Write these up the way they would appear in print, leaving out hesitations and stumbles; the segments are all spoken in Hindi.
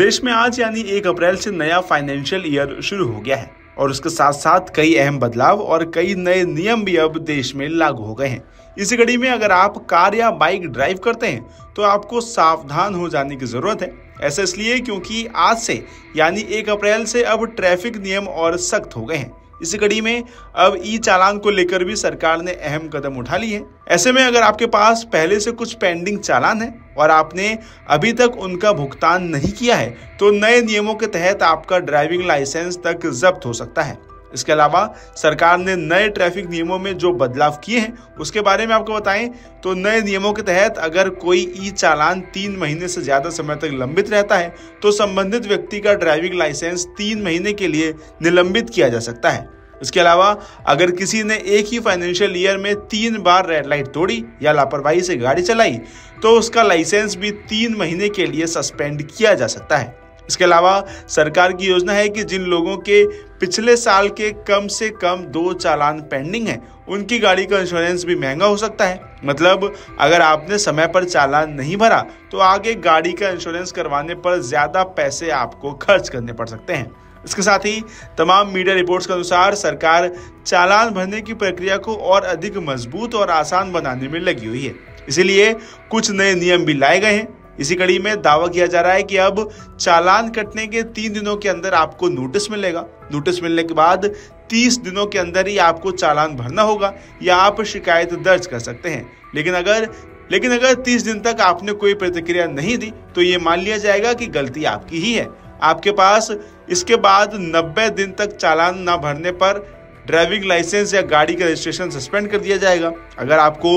देश में आज यानी 1 अप्रैल से नया फाइनेंशियल ईयर शुरू हो गया है और उसके साथ साथ कई अहम बदलाव और कई नए नियम भी अब देश में लागू हो गए हैं। इसी कड़ी में अगर आप कार या बाइक ड्राइव करते हैं तो आपको सावधान हो जाने की जरूरत है। ऐसा इसलिए क्योंकि आज से यानी 1 अप्रैल से अब ट्रैफिक नियम और सख्त हो गए हैं। इसी कड़ी में अब ई चालान को लेकर भी सरकार ने अहम कदम उठा लिए हैं। ऐसे में अगर आपके पास पहले से कुछ पेंडिंग चालान है और आपने अभी तक उनका भुगतान नहीं किया है तो नए नियमों के तहत आपका ड्राइविंग लाइसेंस तक जब्त हो सकता है। इसके अलावा सरकार ने नए ट्रैफिक नियमों में जो बदलाव किए हैं उसके बारे में आपको बताएं तो नए नियमों के तहत अगर कोई ई चालान 3 महीने से ज्यादा समय तक लंबित रहता है तो संबंधित व्यक्ति का ड्राइविंग लाइसेंस 3 महीने के लिए निलंबित किया जा सकता है। इसके अलावा अगर किसी ने एक ही फाइनेंशियल ईयर में 3 बार रेड लाइट तोड़ी या लापरवाही से गाड़ी चलाई तो उसका लाइसेंस भी 3 महीने के लिए सस्पेंड किया जा सकता है। इसके अलावा सरकार की योजना है कि जिन लोगों के पिछले साल के कम से कम 2 चालान पेंडिंग हैं उनकी गाड़ी का इंश्योरेंस भी महंगा हो सकता है। मतलब अगर आपने समय पर चालान नहीं भरा तो आगे गाड़ी का इंश्योरेंस करवाने पर ज्यादा पैसे आपको खर्च करने पड़ सकते हैं। इसके साथ ही तमाम मीडिया रिपोर्ट्स के अनुसार सरकार चालान भरने की प्रक्रिया को और अधिक मजबूत और आसान बनाने में लगी हुई है, इसीलिए कुछ नए नियम भी लाए गए हैं। इसी कड़ी में दावा किया जा रहा है कि अब चालान कटने के 3 दिनों के अंदर आपको नोटिस मिलेगा। नोटिस मिलने के बाद 30 दिनों के अंदर ही आपको चालान भरना होगा या आप शिकायत दर्ज कर सकते हैं। लेकिन अगर 30 दिन तक आपने कोई प्रतिक्रिया नहीं दी तो ये मान लिया जाएगा कि गलती आपकी ही है। आपके पास इसके बाद 90 दिन तक चालान न भरने पर ड्राइविंग लाइसेंस या गाड़ी का रजिस्ट्रेशन सस्पेंड कर दिया जाएगा। अगर आपको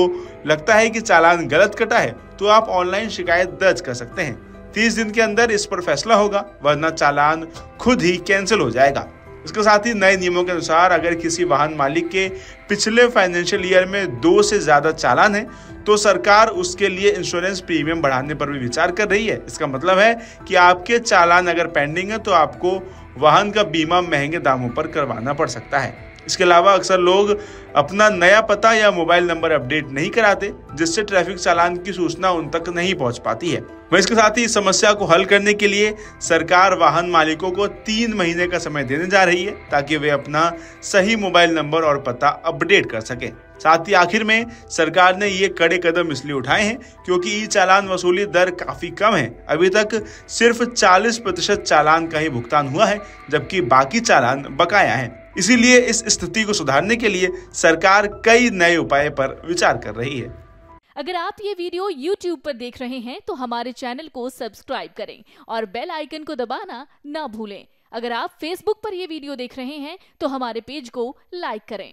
लगता है कि चालान गलत कटा है तो आप ऑनलाइन शिकायत दर्ज कर सकते हैं। 30 दिन के अंदर इस पर फैसला होगा, वरना चालान खुद ही कैंसिल हो जाएगा। इसके साथ ही नए नियमों के अनुसार अगर किसी वाहन मालिक के पिछले फाइनेंशियल ईयर में 2 से ज्यादा चालान है तो सरकार उसके लिए इंश्योरेंस प्रीमियम बढ़ाने पर भी विचार कर रही है। इसका मतलब है कि आपके चालान अगर पेंडिंग है तो आपको वाहन का बीमा महंगे दामों पर करवाना पड़ सकता है। इसके अलावा अक्सर लोग अपना नया पता या मोबाइल नंबर अपडेट नहीं कराते, जिससे ट्रैफिक चालान की सूचना उन तक नहीं पहुंच पाती है। वहीं इसके साथ ही इस समस्या को हल करने के लिए सरकार वाहन मालिकों को 3 महीने का समय देने जा रही है ताकि वे अपना सही मोबाइल नंबर और पता अपडेट कर सके। साथ ही आखिर में सरकार ने ये कड़े कदम इसलिए उठाए हैं क्योंकि ई चालान वसूली दर काफी कम है। अभी तक सिर्फ 40% चालान का ही भुगतान हुआ है, जबकि बाकी चालान बकाया है। इसीलिए इस स्थिति को सुधारने के लिए सरकार कई नए उपाय पर विचार कर रही है। अगर आप ये वीडियो YouTube पर देख रहे हैं तो हमारे चैनल को सब्सक्राइब करें और बेल आइकन को दबाना ना भूलें। अगर आप Facebook पर ये वीडियो देख रहे हैं तो हमारे पेज को लाइक करें।